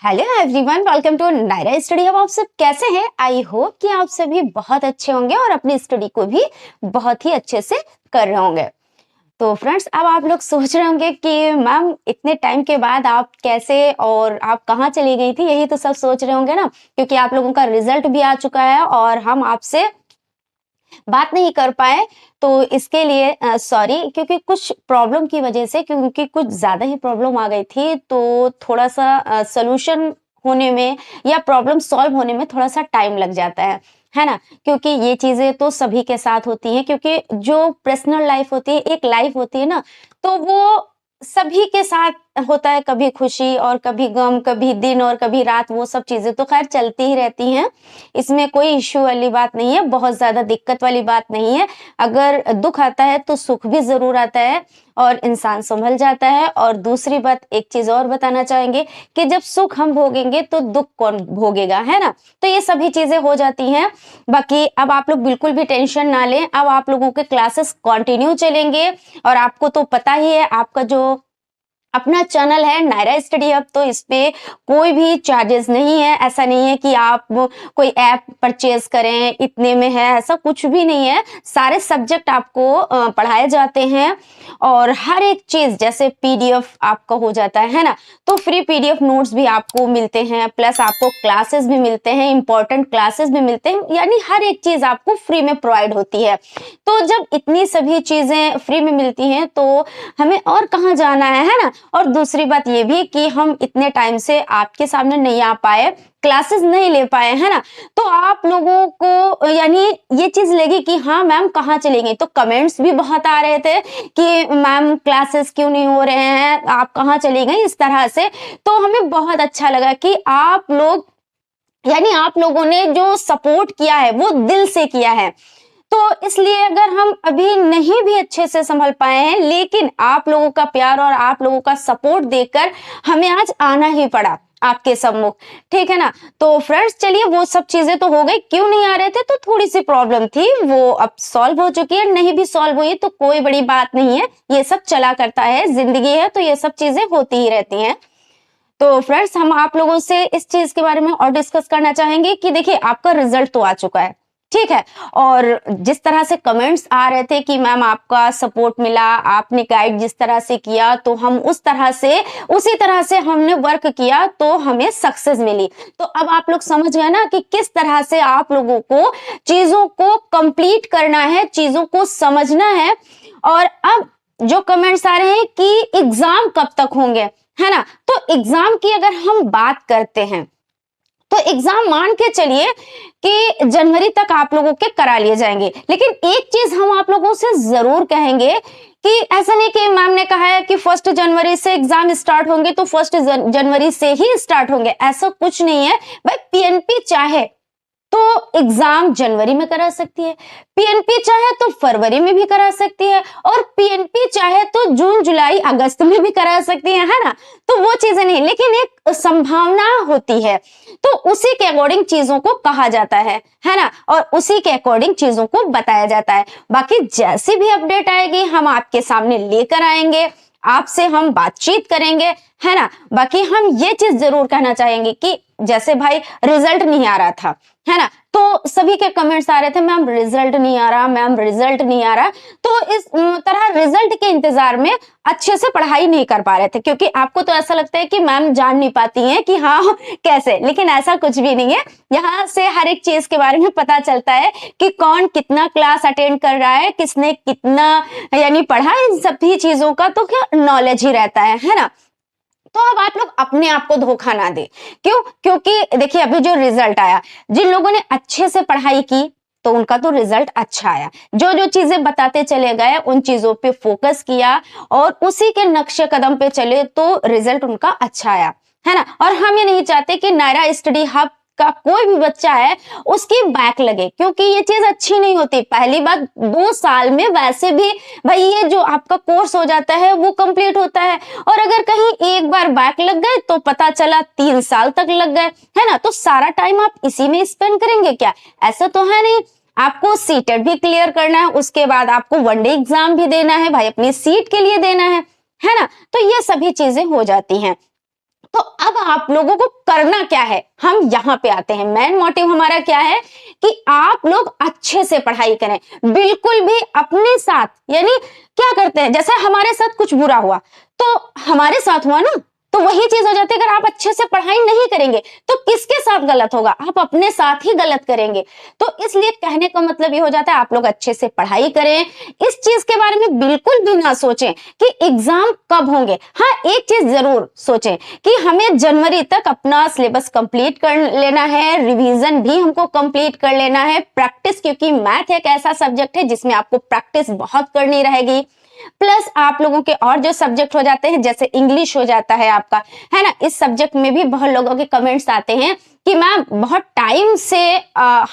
Hello everyone, welcome to Naira study hub. आप सब कैसे हैं? आई होप कि आप सभी बहुत अच्छे होंगे और अपनी स्टडी को भी बहुत ही अच्छे से कर रहे होंगे। तो फ्रेंड्स, अब आप लोग सोच रहे होंगे कि मैम इतने टाइम के बाद आप कैसे और आप कहाँ चली गई थी, यही तो सब सोच रहे होंगे ना, क्योंकि आप लोगों का रिजल्ट भी आ चुका है और हम आपसे बात नहीं कर पाए। तो इसके लिए सॉरी, क्योंकि कुछ प्रॉब्लम की वजह से, क्योंकि कुछ ज़्यादा ही प्रॉब्लम आ गई थी, तो थोड़ा-सा सॉल्यूशन होने में या प्रॉब्लम सॉल्व होने में थोड़ा-सा टाइम लग जाता है ना? क्योंकि ये चीज़ें तो सभी के साथ होती हैं, क्योंकि जो पर्सनल लाइफ़ होती है, एक लाइफ़ होती है ना, तो वो सभी के साथ होता है, कभी खुशी और कभी गम, कभी दिन और कभी रात, वो सब चीज़ें तो ख़ैर चलती ही रहती हैं। इसमें कोई इश्यू वाली बात नहीं है, बहुत ज़्यादा दिक्कत वाली बात नहीं है। अगर दुःख आता है तो सुख भी ज़रूर आता है और इंसान सँभल जाता है। और दूसरी बात, एक चीज़ और बताना चाहेंगे कि जब सुख हम भोगेंगे तो दुःख कौन भोगेगा, है ना? तो ये सभी चीज़ें हो जाती हैं। बाकी अब आप लोग बिल्कुल भी टेंशन ना लें, अब आप लोगों के क्लासेस कंटिन्यू चलेंगे और आपको तो पता ही है, आपका जो अपना चैनल है नायरा स्टडी हब, तो इस पे कोई भी चार्जेस नहीं है। ऐसा नहीं है कि आप कोई ऐप परचेज करें, इतने में है, ऐसा कुछ भी नहीं है। सारे सब्जेक्ट आपको पढ़ाए जाते हैं और हर एक चीज़, जैसे पीडीएफ आपका हो जाता है ना, तो फ्री पीडीएफ नोट्स भी आपको मिलते हैं, प्लस आपको क्लासेस भी मिलते हैं, इंपॉर्टेंट क्लासेस भी मिलते हैं, यानी हर एक चीज़ आपको फ्री में प्रोवाइड होती है। तो जब इतनी सभी चीज़ें फ्री में मिलती हैं तो हमें और कहाँ जाना है ना? और दूसरी बात ये भी कि हम इतने टाइम से आपके सामने नहीं आ पाए, क्लासेस नहीं ले पाए, है ना? तो आप लोगों को यानी ये चीज़ लगी कि हाँ मैम कहाँ चली गई, तो कमेंट्स भी बहुत आ रहे थे कि मैम क्लासेस क्यों नहीं हो रहे हैं, आप कहाँ चली गई, इस तरह से। तो हमें बहुत अच्छा लगा कि आप लोग, यानी आप लोगों ने जो सपोर्ट किया है वो दिल से किया है। तो इसलिए अगर हम अभी नहीं भी अच्छे से संभल पाए हैं, लेकिन आप लोगों का प्यार और आप लोगों का सपोर्ट देखकर हमें आज आना ही पड़ा आपके सम्मुख, ठीक है ना? तो फ्रेंड्स, चलिए वो सब चीजें तो हो गई, क्यों नहीं आ रहे थे, तो थोड़ी सी प्रॉब्लम थी, वो अब सॉल्व हो चुकी है। नहीं भी सॉल्व हुई तो कोई बड़ी बात नहीं है, ये सब चला करता है, जिंदगी है, तो ये सब चीजें होती ही रहती हैं। तो फ्रेंड्स, हम आप लोगों से इस चीज के बारे में और डिस्कस करना चाहेंगे कि देखिए, आपका रिजल्ट तो आ चुका है, ठीक है, और जिस तरह से कमेंट्स आ रहे थे कि मैम आपका सपोर्ट मिला, आपने गाइड जिस तरह से किया, तो हम उसी तरह से हमने वर्क किया तो हमें सक्सेस मिली। तो अब आप लोग समझ गए ना कि किस तरह से आप लोगों को चीजों को कंप्लीट करना है, चीजों को समझना है। और अब जो कमेंट्स आ रहे हैं कि एग्जाम कब तक होंगे, है ना? तो एग्जाम की अगर हम बात करते हैं तो एग्जाम मान के चलिए कि जनवरी तक आप लोगों के करा लिए जाएंगे। लेकिन एक चीज हम आप लोगों से जरूर कहेंगे कि ऐसा नहीं कि मैम ने कहा है कि 1 जनवरी से एग्जाम स्टार्ट होंगे तो 1 जनवरी से ही स्टार्ट होंगे, ऐसा कुछ नहीं है भाई। पीएनपी चाहे तो एग्जाम जनवरी में करा सकती है, पीएनपी चाहे तो फरवरी में भी करा सकती है, और पीएनपी चाहे तो जून जुलाई अगस्त में भी करा सकती है ना? तो वो चीजें नहीं, लेकिन एक संभावना होती है, तो उसी के अकॉर्डिंग चीजों को कहा जाता है ना? और उसी के अकॉर्डिंग चीजों को बताया जाता है। बाकी जैसी भी अपडेट आएगी हम आपके सामने लेकर आएंगे, आपसे हम बातचीत करेंगे, है ना? बाकी हम ये चीज जरूर कहना चाहेंगे कि जैसे भाई रिजल्ट नहीं आ रहा था, है ना, तो सभी के कमेंट्स आ रहे थे मैम रिजल्ट नहीं आ रहा, मैम रिजल्ट नहीं आ रहा। तो इस तरह रिजल्ट के इंतजार में अच्छे से पढ़ाई नहीं कर पा रहे थे, क्योंकि आपको तो ऐसा लगता है कि मैम जान नहीं पाती हैं कि हाँ कैसे, लेकिन ऐसा कुछ भी नहीं है। यहाँ से हर एक चीज के बारे में पता चलता है कि कौन कितना क्लास अटेंड कर रहा है, किसने कितना यानी पढ़ा, इन सभी चीजों का तो क्या नॉलेज ही रहता है ना? तो अब आप लोग अपने आप को धोखा ना दे। क्यों? क्योंकि देखिए, अभी जो रिजल्ट आया, जिन लोगों ने अच्छे से पढ़ाई की तो उनका तो रिजल्ट अच्छा आया। जो जो चीजें बताते चले गए उन चीजों पे फोकस किया और उसी के नक्शे कदम पे चले तो रिजल्ट उनका अच्छा आया, है ना? और हम ये नहीं चाहते कि नायरा स्टडी हब का कोई भी बच्चा है उसकी बैक लगे, क्योंकि ये चीज अच्छी नहीं होती। पहली बात, 2 साल में वैसे भी भाई ये जो आपका कोर्स हो जाता है वो कंप्लीट होता है, और अगर कहीं एक बार बैक लग गए तो पता चला 3 साल तक लग गए, है ना? तो सारा टाइम आप इसी में स्पेंड करेंगे क्या? ऐसा तो है नहीं। आपको सीटेट भी क्लियर करना है, उसके बाद आपको वनडे एग्जाम भी देना है भाई, अपनी सीट के लिए देना है ना? तो ये सभी चीजें हो जाती हैं। तो अब आप लोगों को करना क्या है, हम यहाँ पे आते हैं। मेन मोटिव हमारा क्या है कि आप लोग अच्छे से पढ़ाई करें, बिल्कुल भी अपने साथ, यानी क्या करते हैं, जैसे हमारे साथ कुछ बुरा हुआ तो हमारे साथ हुआ ना, तो वही चीज हो जाती है। अगर आप अच्छे से पढ़ाई नहीं करेंगे तो किसके साथ गलत होगा, आप अपने साथ ही गलत करेंगे। तो इसलिए कहने का मतलब ये हो जाता है आप लोग अच्छे से पढ़ाई करें, इस चीज के बारे में बिल्कुल भी ना सोचें कि एग्जाम कब होंगे। हाँ, एक चीज जरूर सोचें कि हमें जनवरी तक अपना सिलेबस कंप्लीट कर लेना है, रिवीजन भी हमको कंप्लीट कर लेना है, प्रैक्टिस, क्योंकि मैथ एक ऐसा सब्जेक्ट है जिसमें आपको प्रैक्टिस बहुत करनी रहेगी। प्लस आप लोगों के और जो सब्जेक्ट हो जाते हैं, जैसे इंग्लिश हो जाता है आपका, है ना, इस सब्जेक्ट में भी बहुत लोगों के कमेंट्स आते हैं कि मैम बहुत टाइम से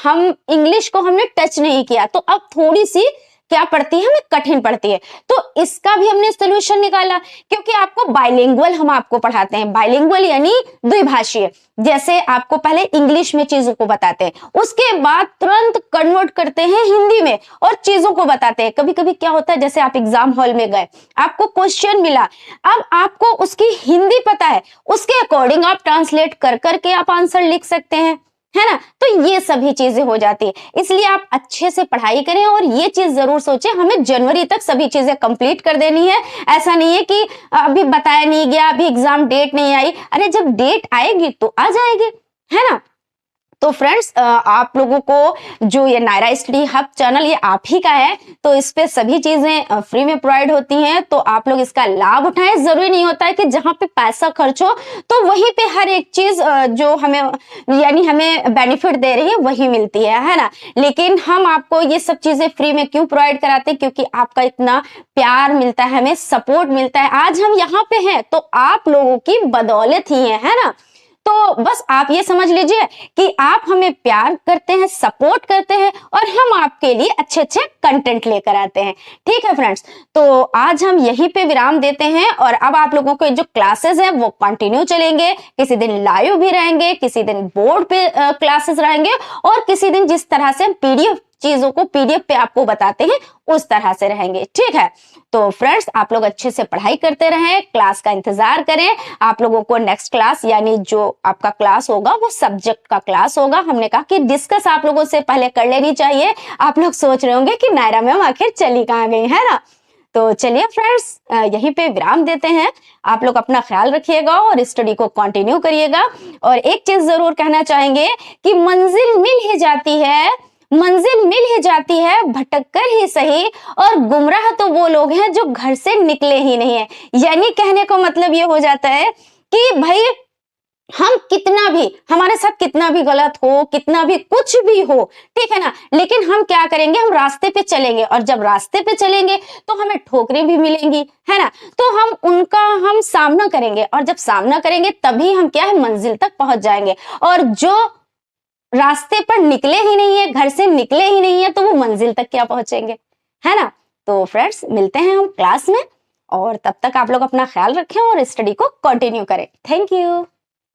हम इंग्लिश को हमने टच नहीं किया, तो अब थोड़ी सी क्या पड़ती है, हमें कठिन पड़ती है। तो इसका भी हमने सोल्यूशन निकाला, क्योंकि आपको बाइलिंगुअल हम आपको पढ़ाते हैं। बाइलिंगुअल यानी द्विभाषीय, जैसे आपको पहले इंग्लिश में चीजों को बताते हैं, उसके बाद तुरंत कन्वर्ट करते हैं हिंदी में और चीजों को बताते हैं। कभी कभी क्या होता है, जैसे आप एग्जाम हॉल में गए, आपको क्वेश्चन मिला, अब आपको उसकी हिंदी पता है, उसके अकॉर्डिंग आप ट्रांसलेट कर करके आप आंसर लिख सकते हैं, है ना। तो ये सभी चीजें हो जाती है, इसलिए आप अच्छे से पढ़ाई करें और ये चीज जरूर सोचें हमें जनवरी तक सभी चीजें कंप्लीट कर देनी है। ऐसा नहीं है कि अभी बताया नहीं गया, अभी एग्जाम डेट नहीं आई, अरे जब डेट आएगी तो आ जाएगी, है ना। तो फ्रेंड्स, आप लोगों को जो ये नायरा स्टडी हब चैनल, ये आप ही का है, तो इस पे सभी चीजें फ्री में प्रोवाइड होती हैं, तो आप लोग इसका लाभ उठाएं। जरूरी नहीं होता है कि जहां पे पैसा खर्च हो तो वहीं पे हर एक चीज जो हमें, यानी हमें बेनिफिट दे रही है वही मिलती है ना। लेकिन हम आपको ये सब चीजें फ्री में क्यों प्रोवाइड कराते हैं, क्योंकि आपका इतना प्यार मिलता है, हमें सपोर्ट मिलता है, आज हम यहाँ पे हैं तो आप लोगों की बदौलत ही है ना। तो बस आप ये समझ लीजिए कि आप हमें प्यार करते हैं, सपोर्ट करते हैं और हम आपके लिए अच्छे अच्छे कंटेंट लेकर आते हैं। ठीक है फ्रेंड्स, तो आज हम यहीं पे विराम देते हैं और अब आप लोगों के जो क्लासेस हैं वो कंटिन्यू चलेंगे। किसी दिन लाइव भी रहेंगे, किसी दिन बोर्ड पे क्लासेस रहेंगे और किसी दिन जिस तरह से हम पीडीएफ चीजों को पीडीएफ पे आपको बताते हैं उस तरह से रहेंगे। ठीक है, तो फ्रेंड्स आप लोग अच्छे से पढ़ाई करते रहें, क्लास का इंतजार करें। आप लोगों को नेक्स्ट क्लास, यानी जो आपका क्लास होगा वो सब्जेक्ट का क्लास होगा। हमने कहा कि डिस्कस आप लोगों से पहले कर लेनी चाहिए। आप लोग सोच रहे होंगे कि नायरा मैम आखिर चली कहाँ गई, है ना। तो चलिए फ्रेंड्स, यहीं पे विराम देते हैं। आप लोग अपना ख्याल रखिएगा और स्टडी को कंटिन्यू करिएगा। और एक चीज जरूर कहना चाहेंगे कि मंजिल मिल ही जाती है, मंजिल मिल ही जाती है, भटक कर ही सही, और गुमराह तो वो लोग हैं जो घर से निकले ही नहीं है। यानी कहने का मतलब ये हो जाता है कि भाई हम कितना भी, हमारे साथ कितना भी गलत हो, कितना भी कुछ भी हो, ठीक है ना, लेकिन हम क्या करेंगे, हम रास्ते पे चलेंगे और जब रास्ते पे चलेंगे तो हमें ठोकरें भी मिलेंगी, है ना। तो हम सामना करेंगे और जब सामना करेंगे तभी हम क्या है, मंजिल तक पहुंच जाएंगे। और जो रास्ते पर निकले ही नहीं है, घर से निकले ही नहीं है, तो वो मंजिल तक क्या पहुंचेंगे, है ना। तो फ्रेंड्स मिलते हैं हम क्लास में और तब तक आप लोग अपना ख्याल रखें और स्टडी को कंटिन्यू करें। Thank you.